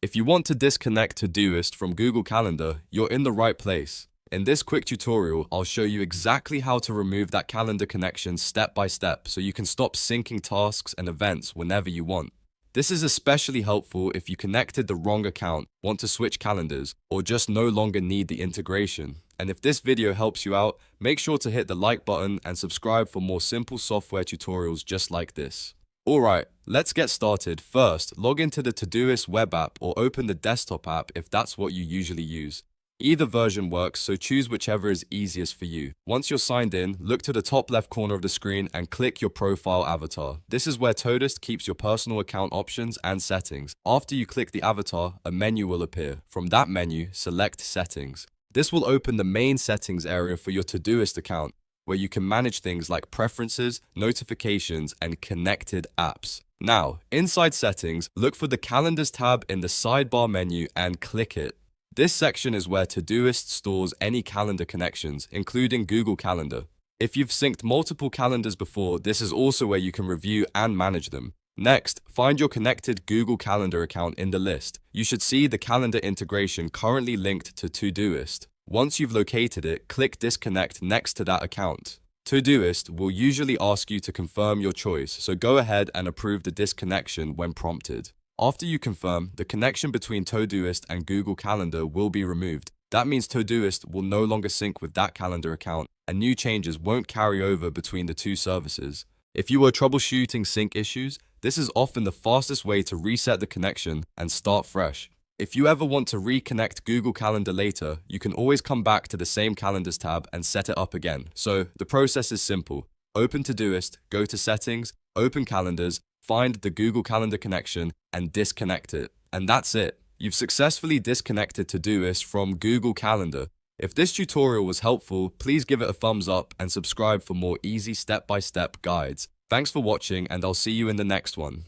If you want to disconnect Todoist from Google Calendar, you're in the right place. In this quick tutorial, I'll show you exactly how to remove that calendar connection step by step so you can stop syncing tasks and events whenever you want. This is especially helpful if you connected the wrong account, want to switch calendars, or just no longer need the integration. And if this video helps you out, make sure to hit the like button and subscribe for more simple software tutorials just like this. Alright, let's get started. First, log into the Todoist web app or open the desktop app if that's what you usually use. Either version works, so choose whichever is easiest for you. Once you're signed in, look to the top left corner of the screen and click your profile avatar. This is where Todoist keeps your personal account options and settings. After you click the avatar, a menu will appear. From that menu, select Settings. This will open the main settings area for your Todoist account, where you can manage things like preferences, notifications, and connected apps. Now, inside Settings, look for the Calendars tab in the sidebar menu and click it. This section is where Todoist stores any calendar connections, including Google Calendar. If you've synced multiple calendars before, this is also where you can review and manage them. Next, find your connected Google Calendar account in the list. You should see the calendar integration currently linked to Todoist. Once you've located it, click Disconnect next to that account. Todoist will usually ask you to confirm your choice, so go ahead and approve the disconnection when prompted. After you confirm, the connection between Todoist and Google Calendar will be removed. That means Todoist will no longer sync with that calendar account, and new changes won't carry over between the two services. If you are troubleshooting sync issues, this is often the fastest way to reset the connection and start fresh. If you ever want to reconnect Google Calendar later, you can always come back to the same Calendars tab and set it up again. So the process is simple. Open Todoist, go to Settings, open Calendars, find the Google Calendar connection, and disconnect it. And that's it. You've successfully disconnected Todoist from Google Calendar. If this tutorial was helpful, please give it a thumbs up and subscribe for more easy step-by-step guides. Thanks for watching, and I'll see you in the next one.